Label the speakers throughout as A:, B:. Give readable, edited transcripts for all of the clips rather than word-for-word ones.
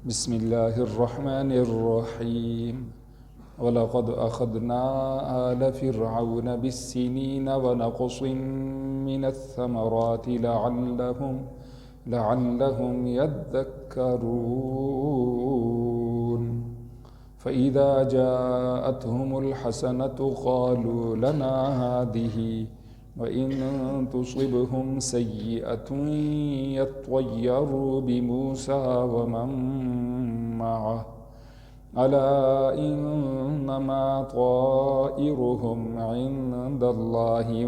A: بسم الله الرحمن الرحيم ولقد أخذنا آل فرعون بالسنين ونقص من الثمرات لعلهم يذكرون فإذا جاءتهم الحسنة قالوا لنا هذه وإن تصبهم سيئة يطيروا بموسى ومن معه ألا إنما طائرهم عند الله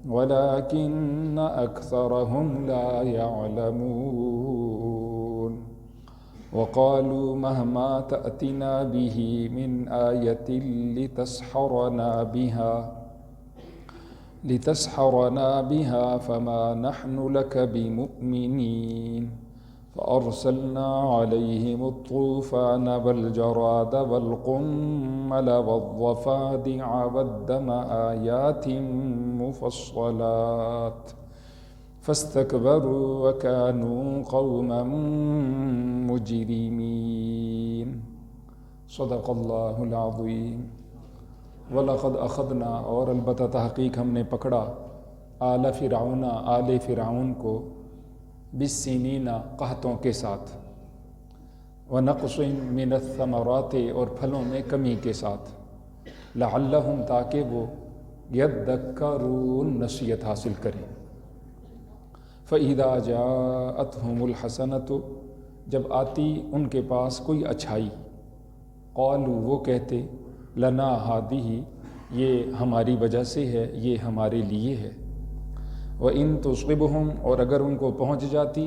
A: ولكن أكثرهم لا يعلمون وقالوا مهما تأتنا به من آية لتسحرنا بها فما نحن لك بمؤمنين فأرسلنا عليهم الطوفان والجراد والقمل والضفادع والدم آيات مفصلات فاستكبروا وكانوا قوما مجرمين صدق اللہ العظیم وَلَقَدْ أَخَذْنَا اور البتہ تحقیق ہم نے پکڑا آل فرعون آل فرعون کو بالسنین قحطوں کے ساتھ وَنَقْصٍ مِّنَ الثَّمَرَاتِ اور پھلوں میں کمی کے ساتھ لعلہم تاکہ وہ یذکرون نصیحت حاصل کریں فَإِذَا جَاءَتْهُمُ الْحَسَنَةُ جب آتی ان کے پاس کوئی اچھائی قالوا وہ کہتے لنا ہادی یہ ہماری وجہ سے ہے یہ ہمارے لیے ہے وَإِن تُصِبْهُمْ اور اگر ان کو پہنچ جاتی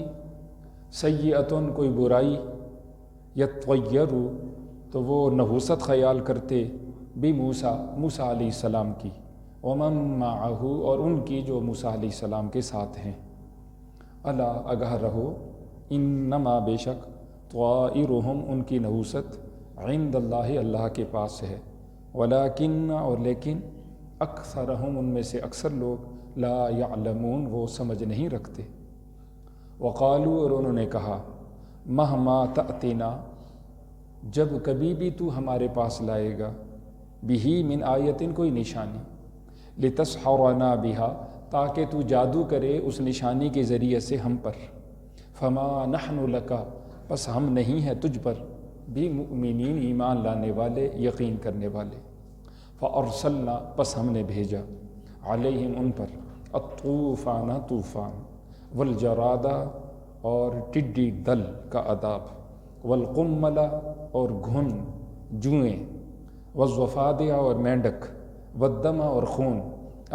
A: سیئۃ کوئی برائی یطیروا تو وہ نحوست خیال کرتے بموسیٰ موسیٰ علیہ السلام کی ومن معہ اور ان کی جو موسیٰ علیہ السلام کے ساتھ ہیں الا آگاہ رہو انما بے شک طائرہم ان کی نحوست عند اللہ اللہ کے پاس ہے ولیکن اور لیکن اکثرہم ان میں سے اکثر لوگ لا یعلمون وہ سمجھ نہیں رکھتے وقالوا اور انہوں نے کہا مہما تأتینا جب کبھی بھی تو ہمارے پاس لائے گا بہی من آیتن کوئی نشانی لتسحرنا بہا تاکہ تو جادو کرے اس نشانی کے ذریعے سے ہم پر فما نحن لکا پس ہم نہیں ہیں تجھ پر بمؤمنین ایمان لانے والے یقین کرنے والے فارسلنا پس ہم نے بھیجا علیہم ان پر الطوفان طوفان والجرادہ اور ٹڈی دل کا عذاب والقمل اور گھن جوئیں والضفادع اور مینڈک والدم اور خون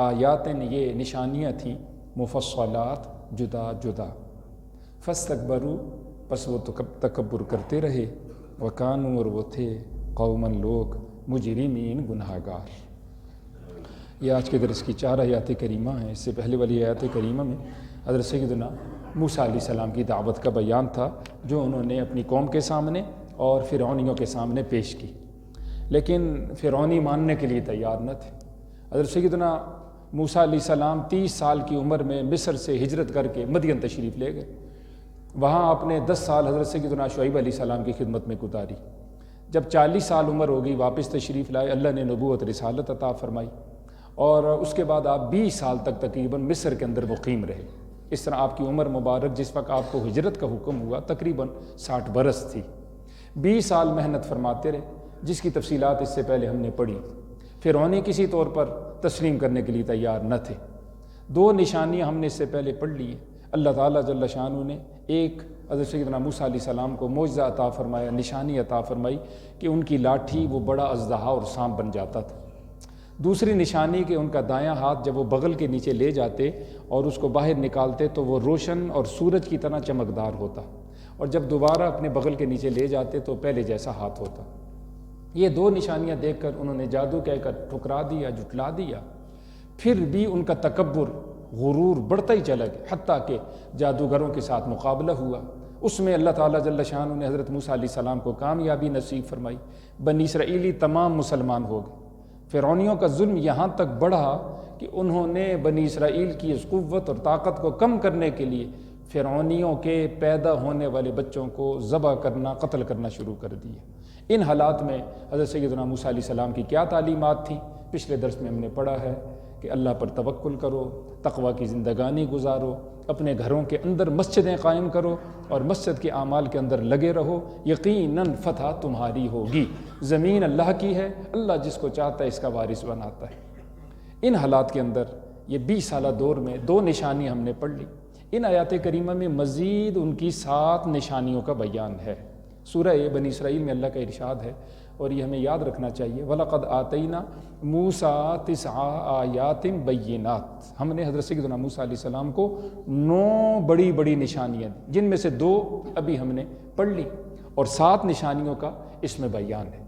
A: آیاتن یہ نشانیاں تھیں مفصلات جدا جدا فاستکبروا پس وہ تکبر کرتے رہے وکانوا اور وہ تھے قوماً لوگ مجرمین گناہگار۔ یہ آج کے درس کی 4 آیات کریمہ ہیں۔ اس سے پہلے والی آیات کریمہ میں حضرت سیدنا موسیٰ علیہ السلام کی دعوت کا بیان تھا جو انہوں نے اپنی قوم کے سامنے اور فرعونیوں کے سامنے پیش کی، لیکن فرعونی ماننے کے لیے تیار نہ تھے۔ حضرت سیدنا موسیٰ علیہ السلام 30 سال کی عمر میں مصر سے ہجرت کر کے مدین تشریف لے گئے، وہاں آپ نے 10 سال حضرت سیدنا شعیب علیہ السلام کی خدمت میں گزاری۔ جب 40 سال عمر ہو گئی واپس تشریف لائے، اللہ نے نبوت رسالت عطا فرمائی، اور اس کے بعد آپ 20 سال تک تقریباً مصر کے اندر مقیم رہے۔ اس طرح آپ کی عمر مبارک جس وقت آپ کو ہجرت کا حکم ہوا تقریباً 60 برس تھی۔ 20 سال محنت فرماتے رہے، جس کی تفصیلات اس سے پہلے ہم نے پڑھی۔ فرعونی کسی طور پر تسلیم کرنے کے لیے تیار نہ تھے۔ 2 نشانیاں ہم نے اس سے پہلے پڑھ لی ہیں۔ اللہ تعالیٰ جل شانہ نے ایک حضرت سیدنا موسیٰ علیہ السلام کو معجزہ عطا فرمایا، نشانی عطا فرمائی کہ ان کی لاٹھی وہ بڑا اژدہا اور سانپ بن جاتا تھا۔ دوسری نشانی کہ ان کا دایاں ہاتھ جب وہ بغل کے نیچے لے جاتے اور اس کو باہر نکالتے تو وہ روشن اور سورج کی طرح چمکدار ہوتا، اور جب دوبارہ اپنے بغل کے نیچے لے جاتے تو پہلے جیسا ہاتھ ہوتا۔ یہ 2 نشانیاں دیکھ کر انہوں نے جادو کہہ کر ٹھکرا دیا، جھٹلا دیا۔ پھر بھی ان کا تکبر غرور بڑھتا ہی چلا گیا، حتیٰ کہ جادوگروں کے ساتھ مقابلہ ہوا۔ اس میں اللہ تعالیٰ جل شانہ نے حضرت موسیٰ علیہ السلام کو کامیابی نصیب فرمائی، بنی اسرائیلی تمام مسلمان ہو گئے۔ فرعونیوں کا ظلم یہاں تک بڑھا کہ انہوں نے بنی اسرائیل کی اس قوت اور طاقت کو کم کرنے کے لیے فرعونیوں کے پیدا ہونے والے بچوں کو ذبح کرنا، قتل کرنا شروع کر دیے۔ ان حالات میں حضرت سیدنا موسیٰ علیہ السلام کی کیا تعلیمات تھیں؟ پچھلے درس میں ہم نے پڑھا ہے کہ اللہ پر توکل کرو، تقوی کی زندگانی گزارو، اپنے گھروں کے اندر مسجدیں قائم کرو اور مسجد کے اعمال کے اندر لگے رہو، یقیناً فتح تمہاری ہوگی۔ زمین اللہ کی ہے، اللہ جس کو چاہتا ہے اس کا وارث بناتا ہے۔ ان حالات کے اندر یہ 20 سالہ دور میں 2 نشانی ہم نے پڑھ لی۔ ان آیات کریمہ میں مزید ان کی 7 نشانیوں کا بیان ہے۔ سورہ بنی اسرائیل میں اللہ کا ارشاد ہے، اور یہ ہمیں یاد رکھنا چاہیے، وَلَقَدْ آتَيْنَا مُوسَىٰ 9 آیات بینات، ہم نے حضرت سیدنا موسیٰ علیہ السلام کو 9 بڑی بڑی نشانیاں دی، جن میں سے 2 ابھی ہم نے پڑھ لی، اور 7 نشانیوں کا اس میں بیان ہے۔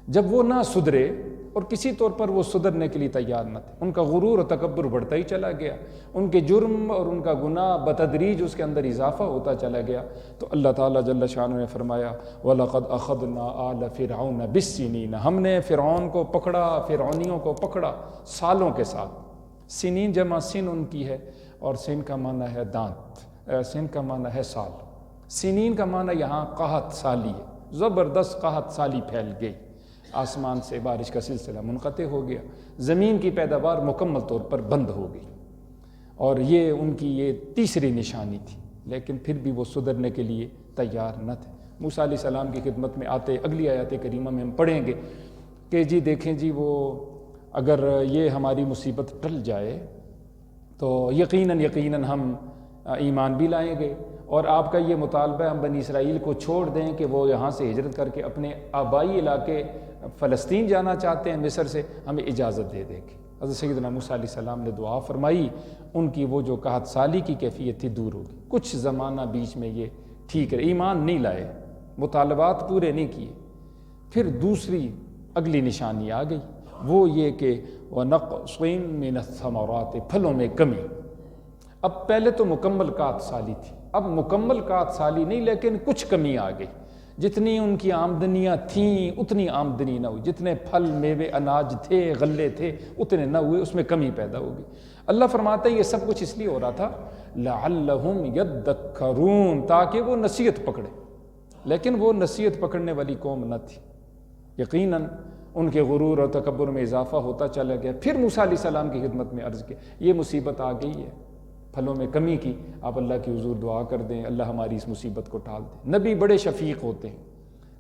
A: جب وہ نہ سدھرے اور کسی طور پر وہ سدھرنے کے لیے تیار نہ تھے، ان کا غرور و تکبر بڑھتا ہی چلا گیا، ان کے جرم اور ان کا گناہ بتدریج اس کے اندر اضافہ ہوتا چلا گیا، تو اللہ تعالیٰ جل شانہ نے فرمایا وَلَقَدْ أَخَذْنَا آلَ فِرْعَوْنَ بِالسِّنِينَ، ہم نے فرعون کو پکڑا، فرعونیوں کو پکڑا سالوں کے ساتھ۔ سنین جمع سن ان کی ہے، اور سن کا معنی ہے دانت، سن کا معنی ہے سال۔ سنین کا معنی یہاں قحط سالی ہے، زبردست قحط سالی پھیل گئی، آسمان سے بارش کا سلسلہ منقطع ہو گیا، زمین کی پیداوار مکمل طور پر بند ہو گئی، اور یہ ان کی یہ تیسری نشانی تھی، لیکن پھر بھی وہ سدھرنے کے لیے تیار نہ تھے۔ موسیٰ علیہ السلام کی خدمت میں آتے اگلی آیات کریمہ میں ہم پڑھیں گے کہ جی دیکھیں جی، وہ اگر یہ ہماری مصیبت ٹل جائے تو یقیناً ہم ایمان بھی لائیں گے، اور آپ کا یہ مطالبہ ہم بنی اسرائیل کو چھوڑ دیں کہ وہ یہاں سے ہجرت کر کے اپنے آبائی علاقے فلسطین جانا چاہتے ہیں مصر سے، ہمیں اجازت دے دیں گے۔ حضرت سیدنا موسیٰ علیہ السلام نے دعا فرمائی، ان کی وہ جو قحط سالی کی کیفیت تھی دور ہوگی۔ کچھ زمانہ بیچ میں یہ ٹھیک رہے، ایمان نہیں لائے، مطالبات پورے نہیں کیے۔ پھر دوسری اگلی نشانی آ گئی، وہ یہ کہ وَنَقْصٍ مِّنَ الثَّمَرَاتِ، پھلوں میں کمی۔ اب پہلے تو مکمل قحط سالی تھی، اب مکمل قحط سالی نہیں، لیکن کچھ کمی آ گئی۔ جتنی ان کی آمدنیاں تھیں اتنی آمدنی نہ ہوئی، جتنے پھل میوے اناج تھے غلے تھے اتنے نہ ہوئے، اس میں کمی پیدا ہوگی۔ اللہ فرماتا ہے یہ سب کچھ اس لیے ہو رہا تھا لعلہم یذکرون، تاکہ وہ نصیحت پکڑے، لیکن وہ نصیحت پکڑنے والی قوم نہ تھی۔ یقیناً ان کے غرور اور تکبر میں اضافہ ہوتا چلا گیا۔ پھر موسیٰ علیہ السلام کی خدمت میں عرض کیا یہ مصیبت آ گئی ہے، پھلوں میں کمی کی، آپ اللہ کی حضور دعا کر دیں اللہ ہماری اس مصیبت کو ٹال دیں۔ نبی بڑے شفیق ہوتے ہیں،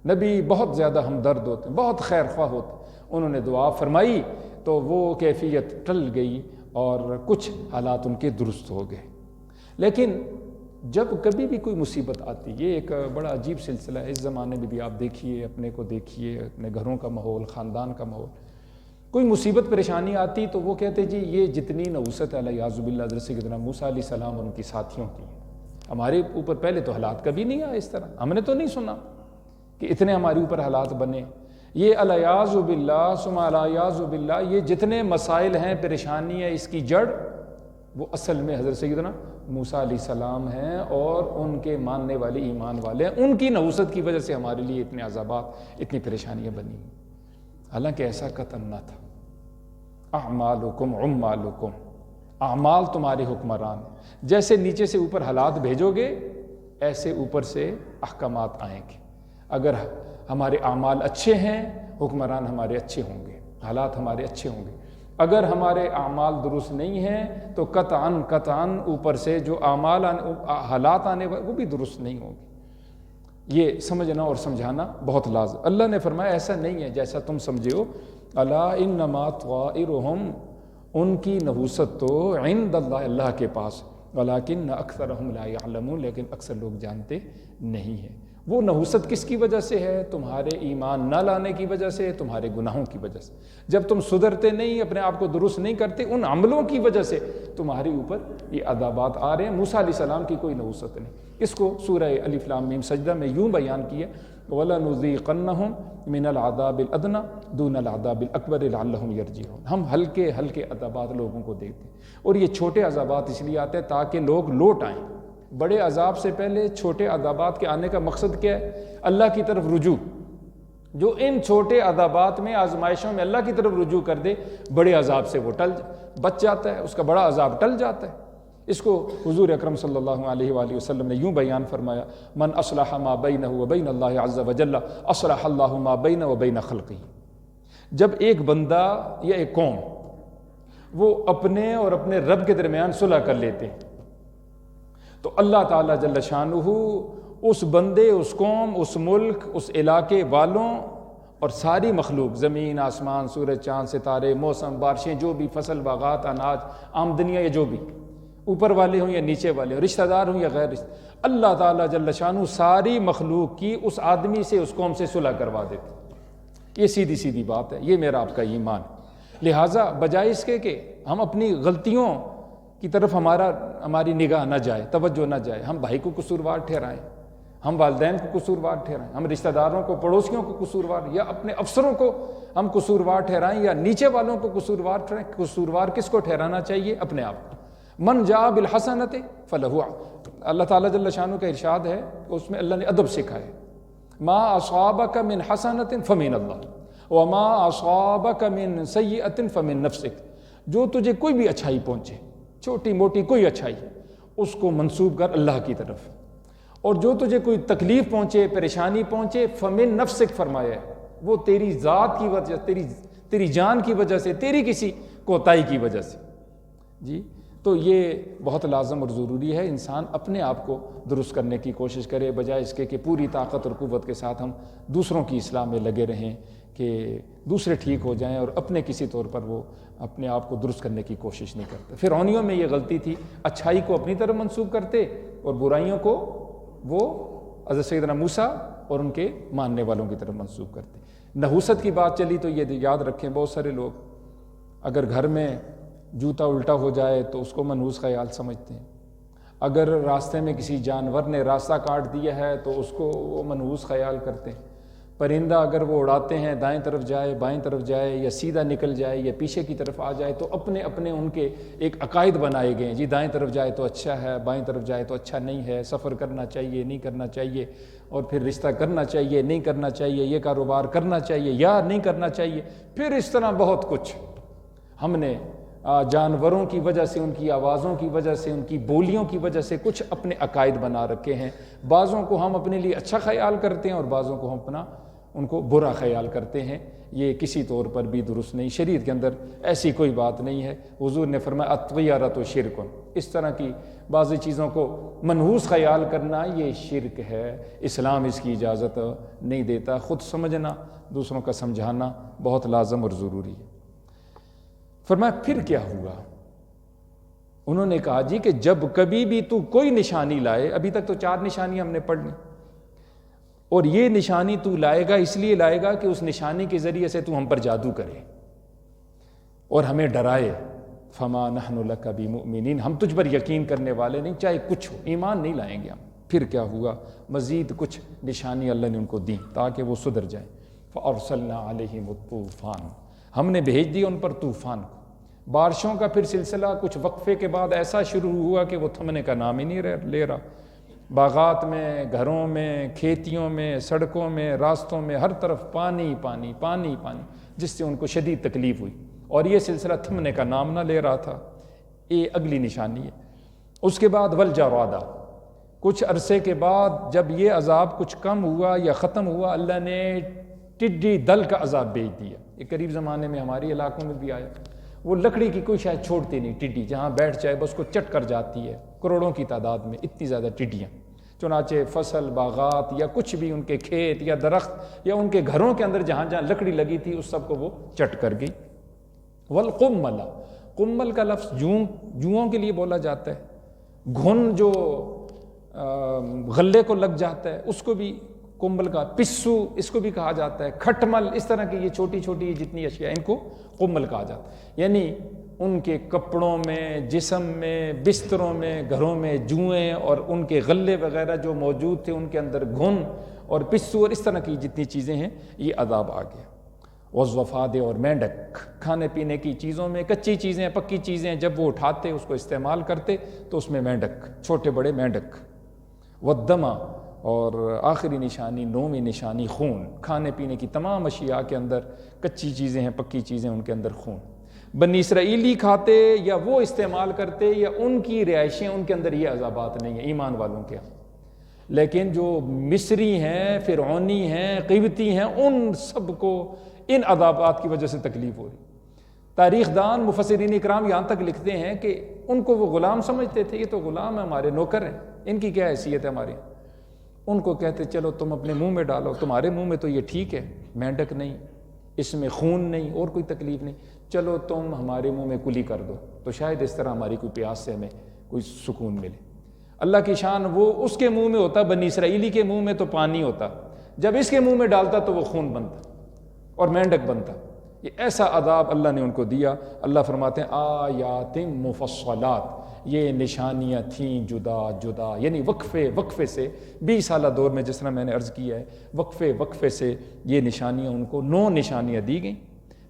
A: نبی بہت زیادہ ہمدرد ہوتے ہیں، بہت خیر خواہ ہوتے ہیں۔ انہوں نے دعا فرمائی تو وہ کیفیت ٹل گئی اور کچھ حالات ان کے درست ہو گئے۔ لیکن جب کبھی بھی کوئی مصیبت آتی، یہ ایک بڑا عجیب سلسلہ ہے، اس زمانے میں بھی آپ دیکھیے، اپنے کو دیکھیے، اپنے گھروں کا ماحول، خاندان کا ماحول، کوئی مصیبت پریشانی آتی تو وہ کہتے جی یہ جتنی نحوست علیہ باللہ حضرت سیدنا موسیٰ علیہ السلام اور ان کی ساتھیوں کی، ہمارے اوپر پہلے تو حالات کبھی نہیں آئے اس طرح، ہم نے تو نہیں سنا کہ اتنے ہمارے اوپر حالات بنے۔ یہ علیہ باللہ ثم علیہ باللہ، یہ جتنے مسائل ہیں، پریشانی ہے، اس کی جڑ وہ اصل میں حضرت سیدنا موسیٰ علیہ السلام ہیں اور ان کے ماننے والے ایمان والے ہیں، ان کی نحوست کی وجہ سے ہمارے لیے اتنے عذابات، اتنی پریشانیاں بنی، حالانکہ ایسا قطعاً نہ تھا۔ اعمالکم عمالکم، اعمال تمہارے حکمران ہیں، جیسے نیچے سے اوپر حالات بھیجو گے ایسے اوپر سے احکامات آئیں گے۔ اگر ہمارے اعمال اچھے ہیں حکمران ہمارے اچھے ہوں گے، حالات ہمارے اچھے ہوں گے۔ اگر ہمارے اعمال درست نہیں ہیں تو قطعاً اوپر سے جو اعمال حالات آنے والے وہ بھی درست نہیں ہوں گے۔ یہ سمجھنا اور سمجھانا بہت لازم۔ اللہ نے فرمایا ایسا نہیں ہے جیسا تم سمجھے ہو، الا انما طائرهم، ان کی نحوست تو عند اللہ، اللہ کے پاس، ولکن اکثرهم لا يعلمون، لیکن اکثر لوگ جانتے نہیں ہیں۔ وہ نحوست کس کی وجہ سے ہے؟ تمہارے ایمان نہ لانے کی وجہ سے، تمہارے گناہوں کی وجہ سے۔ جب تم سدھرتے نہیں، اپنے آپ کو درست نہیں کرتے، ان عملوں کی وجہ سے تمہارے اوپر یہ عذابات آ رہے ہیں۔ موسیٰ علیہ السلام کی کوئی نحوست نہیں۔ اس کو سورہ الف لام میم سجدہ میں یوں بیان کیا، وَلَنُذِيقَنَّهُمْ مِنَ الْعَذَابِ الْأَدْنَىٰ دُونَ الْعَذَابِ الْأَكْبَرِ لَعَلَّهُمْ يَرْجِعُونَ، ہم ہلکے ہلکے عذابات لوگوں کو دیتے ہیں، اور یہ چھوٹے عذابات اس لیے آتے ہیں تاکہ لوگ لوٹ آئیں۔ بڑے عذاب سے پہلے چھوٹے عذابات کے آنے کا مقصد کیا ہے؟ اللہ کی طرف رجوع۔ جو ان چھوٹے عذابات میں، آزمائشوں میں اللہ کی طرف رجوع کر دے، بڑے عذاب سے وہ بچ جاتا ہے، اس کا بڑا عذاب ٹل جاتا ہے۔ اس کو حضور اکرم صلی اللہ علیہ وآلہ وسلم نے یوں بیان فرمایا، من اصلح ما بینہ وبین اللہ عز وجل اصلح اللہ ما بینہ وبین خلقہ۔ جب ایک بندہ یا ایک قوم وہ اپنے اور اپنے رب کے درمیان صلح کر لیتے ہیں تو اللہ تعالیٰ جل شانہ اس بندے، اس قوم، اس ملک، اس علاقے والوں اور ساری مخلوق، زمین، آسمان، سورج، چاند، ستارے، موسم، بارشیں، جو بھی فصل، باغات، اناج، آمدنیاں، یا جو بھی اوپر والے ہوں یا نیچے والے ہوں، رشتہ دار ہوں یا غیر رشتہ، اللہ تعالیٰ جل شانہ ساری مخلوق کی اس آدمی سے، اس قوم سے صلح کروا دیتے۔ یہ سیدھی سیدھی بات ہے، یہ میرا آپ کا ایمان۔ لہٰذا بجائے اس کے کہ ہم اپنی غلطیوں کی طرف ہماری نگاہ نہ جائے، توجہ نہ جائے، ہم بھائی کو قصوروار ٹھہرائیں، ہم والدین کو قصوروار ٹھہرائیں، ہم رشتہ داروں کو، پڑوسیوں کو قصوروار، یا اپنے افسروں کو ہم قصوروار ٹھہرائیں، یا نیچے والوں کو قصوروار ٹھہرائیں۔ قصوروار کس کو ٹھہرانا چاہیے؟ اپنے آپ کو۔ من جاء بالحسنۃ فلہ، اللہ تعالیٰ جل شانہ کا ارشاد ہے، اس میں اللہ نے ادب سکھایا، ما اصابک من حسنۃ فمن اللہ وما اصابک من سیئۃ فمن نفسک۔ جو تجھے کوئی بھی اچھائی پہنچے، چھوٹی موٹی کوئی اچھائی، اس کو منسوب کر اللہ کی طرف، اور جو تجھے کوئی تکلیف پہنچے، پریشانی پہنچے، فمن نفسک فرمایا ہے، وہ تیری ذات کی وجہ، تیری جان کی وجہ سے، تیری کسی کوتاہی کی وجہ سے۔ جی تو یہ بہت لازم اور ضروری ہے، انسان اپنے آپ کو درست کرنے کی کوشش کرے، بجائے اس کے کہ پوری طاقت اور قوت کے ساتھ ہم دوسروں کی اصلاح میں لگے رہیں کہ دوسرے ٹھیک ہو جائیں، اور اپنے کسی طور پر وہ اپنے آپ کو درست کرنے کی کوشش نہیں کرتے۔ فرعونیوں میں یہ غلطی تھی، اچھائی کو اپنی طرف منسوب کرتے اور برائیوں کو وہ حضرت سیدنا موسیٰ اور ان کے ماننے والوں کی طرف منسوب کرتے۔ نحوست کی بات چلی تو یہ یاد رکھیں، بہت سارے لوگ اگر گھر میں جوتا الٹا ہو جائے تو اس کو منحوس خیال سمجھتے ہیں، اگر راستے میں کسی جانور نے راستہ کاٹ دیا ہے تو اس کو وہ منحوس خیال کرتے ہیں، پرندہ اگر وہ اڑاتے ہیں دائیں طرف جائے، بائیں طرف جائے، یا سیدھا نکل جائے یا پیچھے کی طرف آ جائے، تو اپنے اپنے ان کے ایک عقائد بنائے گئے ہیں، جی دائیں طرف جائے تو اچھا ہے، بائیں طرف جائے تو اچھا نہیں ہے، سفر کرنا چاہیے، نہیں کرنا چاہیے، اور پھر رشتہ کرنا چاہیے، نہیں کرنا چاہیے، یہ کاروبار کرنا چاہیے یا نہیں کرنا چاہیے، پھر اس طرح بہت کچھ ہم نے جانوروں کی وجہ سے، ان کی آوازوں کی وجہ سے، ان کی بولیوں کی وجہ سے کچھ اپنے عقائد بنا رکھے ہیں۔ بعضوں کو ہم اپنے لیے اچھا خیال کرتے ہیں اور بعضوں کو ہم ان کو برا خیال کرتے ہیں۔ یہ کسی طور پر بھی درست نہیں، شریعت کے اندر ایسی کوئی بات نہیں ہے۔ حضور نے فرمایا الطیرۃ شرک، اس طرح کی بعضی چیزوں کو منحوس خیال کرنا یہ شرک ہے، اسلام اس کی اجازت نہیں دیتا۔ خود سمجھنا، دوسروں کا سمجھانا بہت لازم اور ضروری ہے۔ فرمایا پھر کیا ہوا؟ انہوں نے کہا جی کہ جب کبھی بھی تو کوئی نشانی لائے، ابھی تک تو 4 نشانیاں ہم نے پڑھ لی، اور یہ نشانی تو لائے گا اس لیے لائے گا کہ اس نشانی کے ذریعے سے تو ہم پر جادو کرے اور ہمیں ڈرائے، فما نحن لک بمؤمنین، ہم تجھ پر یقین کرنے والے نہیں، چاہے کچھ ہو، ایمان نہیں لائیں گے ہم۔ پھر کیا ہوا؟ مزید کچھ نشانی اللہ نے ان کو دی تاکہ وہ سدھر جائیں۔ فارسلنا علیہم الطوفان، ہم نے بھیج دیا ان پر طوفان کو۔ بارشوں کا پھر سلسلہ کچھ وقفے کے بعد ایسا شروع ہوا کہ وہ تھمنے کا نام ہی نہیں لے رہا۔ باغات میں، گھروں میں، کھیتیوں میں، سڑکوں میں، راستوں میں، ہر طرف پانی پانی پانی پانی، جس سے ان کو شدید تکلیف ہوئی، اور یہ سلسلہ تھمنے کا نام نہ لے رہا تھا۔ یہ اگلی نشانی ہے۔ اس کے بعد والجرادہ، کچھ عرصے کے بعد جب یہ عذاب کچھ کم ہوا یا ختم ہوا، اللہ نے ٹڈی دل کا عذاب بھیج دیا۔ یہ قریب زمانے میں ہمارے علاقوں میں بھی آیا۔ وہ لکڑی کی کوئی شاید چھوڑتی نہیں ٹڈی، جہاں بیٹھ جائے بس کو چٹ کر جاتی ہے، کروڑوں کی تعداد میں اتنی زیادہ ٹڈیاں۔ چنانچہ فصل، باغات یا کچھ بھی ان کے کھیت یا درخت یا ان کے گھروں کے اندر جہاں جہاں لکڑی لگی تھی اس سب کو وہ چٹ کر گئی۔ والقمل، قمل کا لفظ جوؤں کے لیے بولا جاتا ہے۔ گھن جو غلے کو لگ جاتا ہے اس کو بھی قمل کا، پسو اس کو بھی کہا جاتا ہے، کھٹمل، اس طرح کی یہ چھوٹی چھوٹی جتنی اشیاء ان کو قمل کہا جاتا ہے۔ یعنی ان کے کپڑوں میں، جسم میں، بستروں میں، گھروں میں جوئیں اور ان کے غلے وغیرہ جو موجود تھے ان کے اندر گھن اور پسو اور اس طرح کی جتنی چیزیں ہیں یہ عذاب آ گیا۔ وضفادع، اور مینڈک، کھانے پینے کی چیزوں میں کچی چیزیں، پکی چیزیں جب وہ اٹھاتے اس کو استعمال کرتے تو اس میں مینڈک، چھوٹے بڑے مینڈک۔ والدمہ، اور آخری نشانی، 9ویں نشانی، خون۔ کھانے پینے کی تمام اشیاء کے اندر کچی چیزیں ہیں، پکی چیزیں، ان کے اندر خون۔ بنی اسرائیلی کھاتے یا وہ استعمال کرتے یا ان کی رہائشیں، ان کے اندر یہ عذابات نہیں ہیں ایمان والوں کے. لیکن جو مصری ہیں، فرعونی ہیں، قبطی ہیں، ان سب کو ان عذابات کی وجہ سے تکلیف ہو رہی. تاریخ دان مفسرین اکرام یہاں تک لکھتے ہیں کہ ان کو وہ غلام سمجھتے تھے، یہ تو غلام ہیں، ہمارے نوکر ہیں، ان کی کیا حیثیت ہے ہماری. ان کو کہتے چلو تم اپنے منہ میں ڈالو، تمہارے منہ میں تو یہ ٹھیک ہے، مینڈک نہیں، اس میں خون نہیں اور کوئی تکلیف نہیں، چلو تم ہمارے منہ میں کلی کر دو تو شاید اس طرح ہماری کوئی پیاس سے ہمیں کوئی سکون ملے. اللہ کی شان، وہ اس کے منہ میں ہوتا، بنی اسرائیلی کے منہ میں تو پانی ہوتا، جب اس کے منہ میں ڈالتا تو وہ خون بنتا اور مینڈک بنتا. یہ ایسا عذاب اللہ نے ان کو دیا. اللہ فرماتے ہیں آیات مفصلات، یہ نشانیاں تھیں جدا جدا، یعنی وقفے سے 20 سالہ دور میں، جس طرح میں نے عرض کیا ہے، وقفے سے یہ نشانیاں ان کو 9 نشانیاں دی گئیں.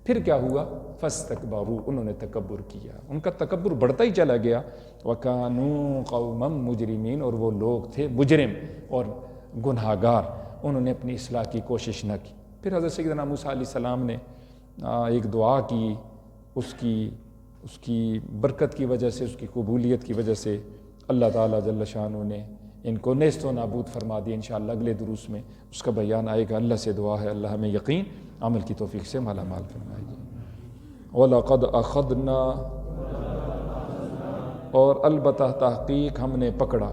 A: پھر کیا ہوا؟ فاستکبروا، انہوں نے تکبر کیا، ان کا تکبر بڑھتا ہی چلا گیا. وَكَانُوا قَوْمًا مُجْرِمِينَ، اور وہ لوگ تھے مجرم اور گناہگار، انہوں نے اپنی اصلاح کی کوشش نہ کی. پھر حضرت سیدنا موسیٰ علیہ السلام نے ایک دعا کی، اس کی برکت کی وجہ سے، اس کی قبولیت کی وجہ سے اللہ تعالیٰ جل شانہ نے ان کو نیست و نابود فرما دیا. انشاءاللہ اگلے دروس میں اس کا بیان آئے گا. اللہ سے دعا ہے اللہ ہمیں یقین عمل کی توفیق سے مالا مال فرمائے گی. وَلَقَدْ أَخَذْنَا، اور البتہ تحقیق ہم نے پکڑا،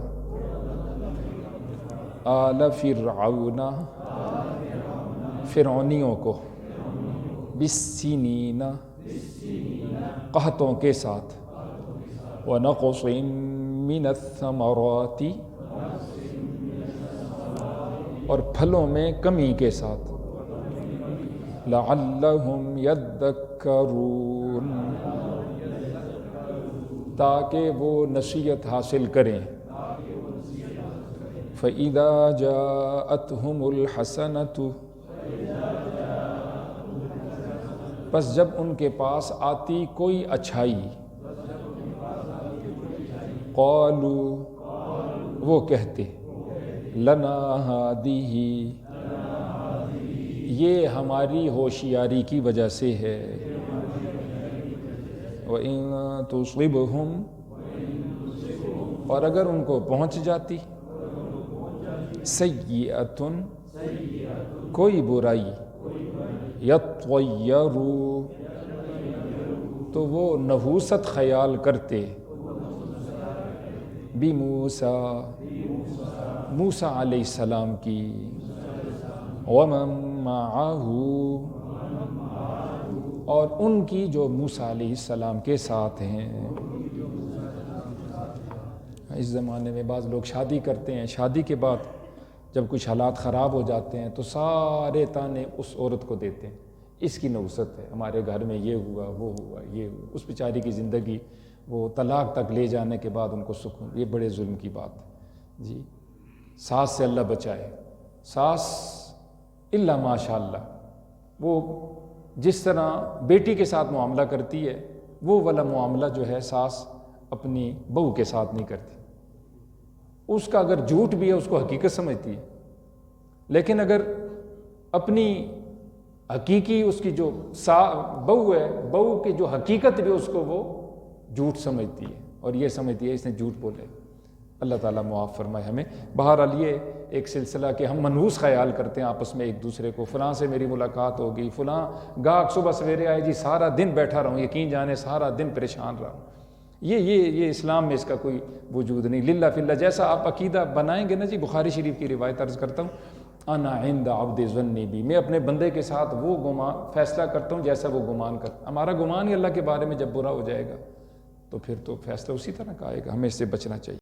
A: آل فرعون، فرعونیوں کو، بالسنین، قحطوں کے ساتھ، ونقص من الثمرات، اور پھلوں میں کمی کے ساتھ، لعلہم یذکرون، تاکہ وہ نصیحت حاصل کریں. فَإِذَا جَاءَتْهُمُ الْحَسَنَةُ، پس جب ان کے پاس آتی کوئی اچھائی، قالوا، وہ کہتے، لنا ہادیہ، یہ ہماری ہوشیاری کی وجہ سے ہے. وَإِن تُصِبْهُمْ، اور اگر ان کو پہنچ جاتی، سیئۃ، کوئی برائی، یطیروا، تو وہ نحوست خیال کرتے، بموسیٰ، موسیٰ علیہ السلام کی، ومن معہ، اور ان کی جو موسیٰ علیہ السلام کے ساتھ ہیں. اس زمانے میں بعض لوگ شادی کرتے ہیں، شادی کے بعد جب کچھ حالات خراب ہو جاتے ہیں تو سارے تانے اس عورت کو دیتے ہیں، اس کی نحوست ہے، ہمارے گھر میں یہ ہوا، وہ ہوا، یہ ہوا. اس بیچاری کی زندگی وہ طلاق تک لے جانے کے بعد ان کو سکون. یہ بڑے ظلم کی بات ہے جی. ساس سے اللہ بچائے، ساس الا ماشاء اللہ، وہ جس طرح بیٹی کے ساتھ معاملہ کرتی ہے وہ والا معاملہ جو ہے ساس اپنی بہو کے ساتھ نہیں کرتی. اس کا اگر جھوٹ بھی ہے اس کو حقیقت سمجھتی ہے، لیکن اگر اپنی حقیقی اس کی جو بہو ہے، بہو کی جو حقیقت بھی اس کو وہ جھوٹ سمجھتی ہے اور یہ سمجھتی ہے اس نے جھوٹ بولے. اللہ تعالیٰ معاف فرمائے ہمیں. بہرحال یہ ایک سلسلہ کہ ہم منحوس خیال کرتے ہیں آپس میں ایک دوسرے کو، فلاں سے میری ملاقات ہو گئی، فلاں گاہک صبح سویرے آئے جی سارا دن بیٹھا رہوں، یقین جانے سارا دن پریشان رہا ہوں. یہ اسلام میں اس کا کوئی وجود نہیں. للہ فی اللہ، جیسا آپ عقیدہ بنائیں گے نا جی. بخاری شریف کی روایت عرض کرتا ہوں، انا عند عبد ظنی بی، میں اپنے بندے کے ساتھ وہ فیصلہ کرتا ہوں جیسا وہ گمان کرتا. ہمارا گمان ہی اللہ کے بارے میں جب برا ہو جائے گا تو پھر تو فیصلہ اسی طرح کا آئے گا. ہمیں اس سے بچنا چاہیے.